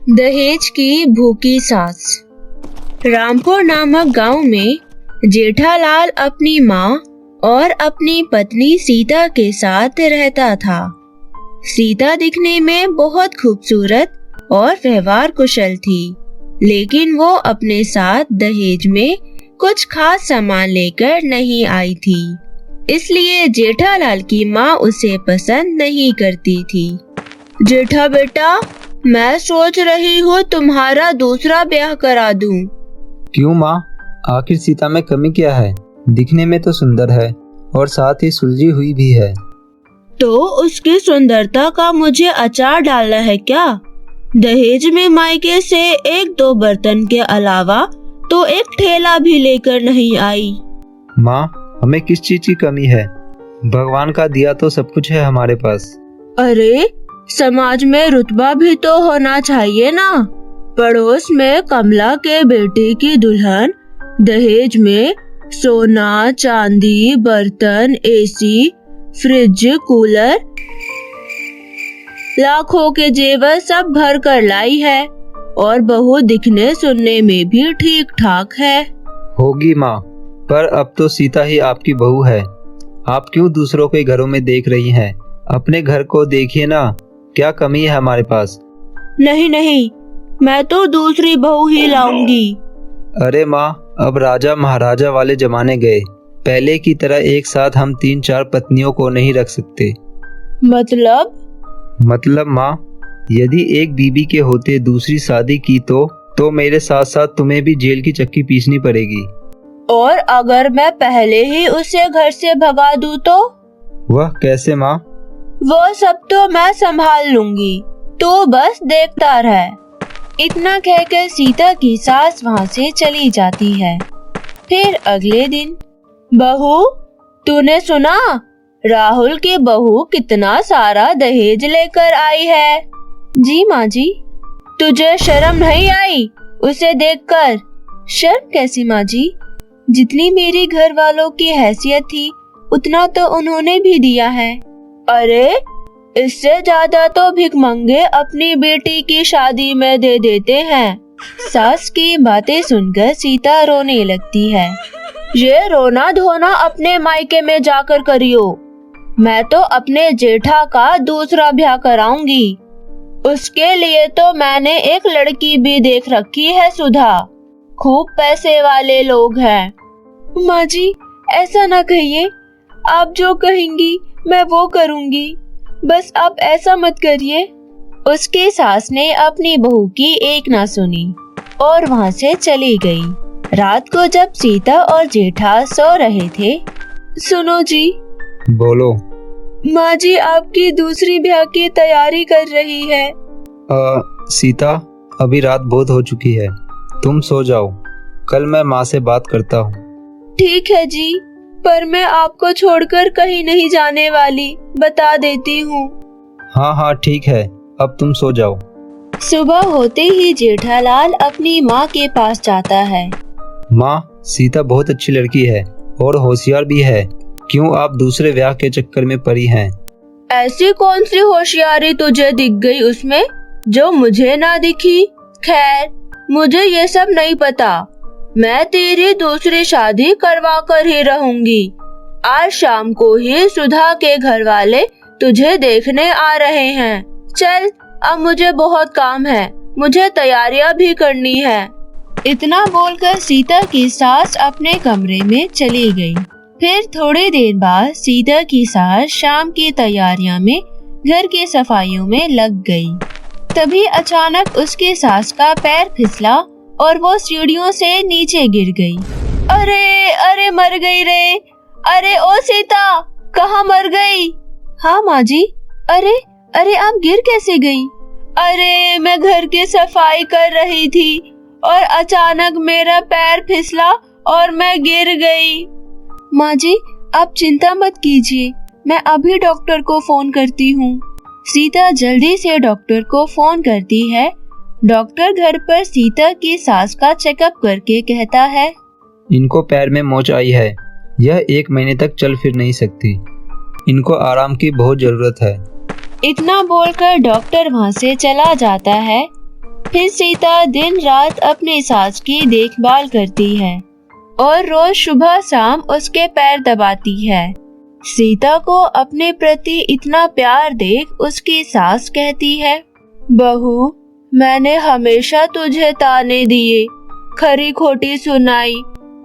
दहेज की भूखी सास। रामपुर नामक गांव में जेठालाल अपनी माँ और अपनी पत्नी सीता के साथ रहता था। सीता दिखने में बहुत खूबसूरत और व्यवहार कुशल थी, लेकिन वो अपने साथ दहेज में कुछ खास सामान लेकर नहीं आई थी, इसलिए जेठालाल की माँ उसे पसंद नहीं करती थी। जेठा बेटा, मैं सोच रही हूँ तुम्हारा दूसरा ब्याह करा दूं। क्यों माँ, आखिर सीता में कमी क्या है? दिखने में तो सुंदर है और साथ ही सुलझी हुई भी है। तो उसकी सुंदरता का मुझे अचार डालना है क्या? दहेज में मायके से 1-2 बर्तन के अलावा तो एक ठेला भी लेकर नहीं आई। माँ, हमें किस चीज की कमी है? भगवान का दिया तो सब कुछ है हमारे पास। अरे, समाज में रुतबा भी तो होना चाहिए ना। पड़ोस में कमला के बेटे की दुल्हन दहेज में सोना, चांदी, बर्तन, एसी, फ्रिज, कूलर, लाखों के जेवर सब भर कर लाई है और बहू दिखने सुनने में भी ठीक ठाक है। होगी माँ, पर अब तो सीता ही आपकी बहू है। आप क्यों दूसरों के घरों में देख रही हैं? अपने घर को देखिए ना, क्या कमी है हमारे पास? नहीं नहीं, मैं तो दूसरी बहू ही लाऊंगी। अरे माँ, अब राजा महाराजा वाले जमाने गए। पहले की तरह एक साथ हम 3-4 पत्नियों को नहीं रख सकते। मतलब माँ, यदि एक बीबी के होते दूसरी शादी की तो मेरे साथ साथ तुम्हें भी जेल की चक्की पीसनी पड़ेगी। और अगर मैं पहले ही उसे घर से भगा दूं तो? वह कैसे माँ? वो सब तो मैं संभाल लूंगी, तो बस देखता रह। इतना कहकर सीता की सास वहाँ से चली जाती है। फिर अगले दिन, बहू, तूने सुना? राहुल की बहू कितना सारा दहेज लेकर आई है। जी माँ जी। तुझे शर्म नहीं आई उसे देखकर? शर्म कैसी माँ जी? जितनी मेरी घर वालों की हैसियत थी उतना तो उन्होंने भी दिया है। अरे, इससे ज्यादा तो भिखमंगे अपनी बेटी की शादी में दे देते हैं। सास की बातें सुनकर सीता रोने लगती है। ये रोना धोना अपने मायके में जाकर करियो। मैं तो अपने जेठा का दूसरा ब्याह कराऊंगी। उसके लिए तो मैंने एक लड़की भी देख रखी है, सुधा। खूब पैसे वाले लोग हैं। माँ जी, ऐसा ना कहिए। आप जो कहेंगी मैं वो करूंगी, बस आप ऐसा मत करिए। उसकी सास ने अपनी बहू की एक ना सुनी और वहाँ से चली गई। रात को जब सीता और जेठा सो रहे थे, सुनो जी। बोलो। माँ जी आपकी दूसरी ब्याह की तैयारी कर रही है। सीता, अभी रात बहुत हो चुकी है, तुम सो जाओ। कल मैं माँ से बात करता हूँ। ठीक है जी, पर मैं आपको छोड़कर कहीं नहीं जाने वाली, बता देती हूँ। हाँ ठीक है, अब तुम सो जाओ। सुबह होते ही जेठालाल अपनी माँ के पास जाता है। माँ, सीता बहुत अच्छी लड़की है और होशियार भी है। क्यों आप दूसरे ब्याह के चक्कर में पड़ी हैं? ऐसी कौन सी होशियारी तुझे दिख गई उसमें जो मुझे ना दिखी? खैर, मुझे ये सब नहीं पता। मैं तेरी दूसरी शादी करवा कर ही रहूंगी। आज शाम को ही सुधा के घर वाले तुझे देखने आ रहे हैं। चल, अब मुझे बहुत काम है, मुझे तैयारियां भी करनी है। इतना बोलकर सीता की सास अपने कमरे में चली गई। फिर थोड़ी देर बाद सीता की सास शाम की तैयारियां में घर की सफाइयों में लग गई। तभी अचानक उसकी सास का पैर फिसला और वो सीढ़ियों से नीचे गिर गई। अरे मर गई रे। अरे ओ सीता, कहाँ मर गई? हाँ माँ जी। अरे आप गिर कैसे गई? अरे, मैं घर की सफाई कर रही थी और अचानक मेरा पैर फिसला और मैं गिर गई। माँ जी, आप चिंता मत कीजिए, मैं अभी डॉक्टर को फोन करती हूँ। सीता जल्दी से डॉक्टर को फोन करती है। डॉक्टर घर पर सीता की सास का चेकअप करके कहता है, इनको पैर में मोच आई है। यह 1 महीने तक चल फिर नहीं सकती। इनको आराम की बहुत जरूरत है। इतना बोलकर डॉक्टर वहाँ से चला जाता है। फिर सीता दिन रात अपनी सास की देखभाल करती है और रोज सुबह शाम उसके पैर दबाती है। सीता को अपने प्रति इतना प्यार देख उसकी सास कहती है, बहू, मैंने हमेशा तुझे ताने दिए, खरी खोटी सुनाई,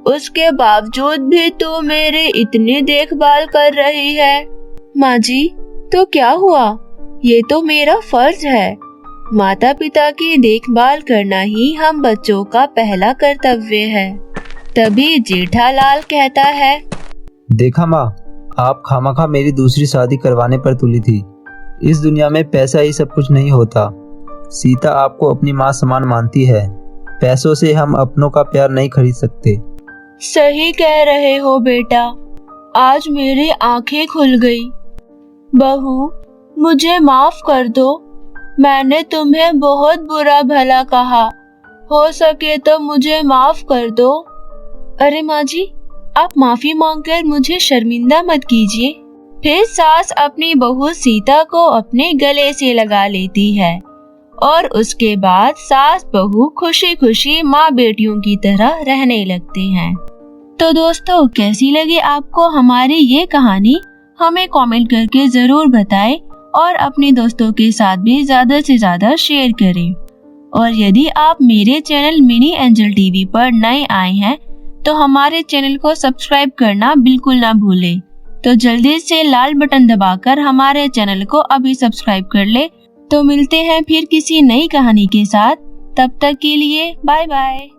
उसके बावजूद भी तू मेरी इतनी देखभाल कर रही है। माँ जी, तो क्या हुआ? ये तो मेरा फर्ज है। माता पिता की देखभाल करना ही हम बच्चों का पहला कर्तव्य है। तभी जेठालाल कहता है, देखा माँ, आप खामखा मेरी दूसरी शादी करवाने पर तुली थी। इस दुनिया में पैसा ही सब कुछ नहीं होता। सीता आपको अपनी माँ समान मानती है। पैसों से हम अपनों का प्यार नहीं खरीद सकते। सही कह रहे हो बेटा, आज मेरी आंखें खुल गई। बहू, मुझे माफ कर दो। मैंने तुम्हें बहुत बुरा भला कहा। हो सके तो मुझे माफ कर दो। अरे माँ जी, आप माफी मांगकर मुझे शर्मिंदा मत कीजिए। फिर सास अपनी बहू सीता को अपने गले से लगा लेती है और उसके बाद सास बहू खुशी खुशी माँ बेटियों की तरह रहने लगते हैं। तो दोस्तों, कैसी लगी आपको हमारी ये कहानी? हमें कमेंट करके जरूर बताएं और अपने दोस्तों के साथ भी ज्यादा से ज्यादा शेयर करें। और यदि आप मेरे चैनल मिनी एंजल टीवी पर नए आए हैं तो हमारे चैनल को सब्सक्राइब करना बिल्कुल ना भूलें। तो जल्दी से लाल बटन दबाकर हमारे चैनल को अभी सब्सक्राइब कर ले। तो मिलते हैं फिर किसी नई कहानी के साथ। तब तक के लिए बाय बाय।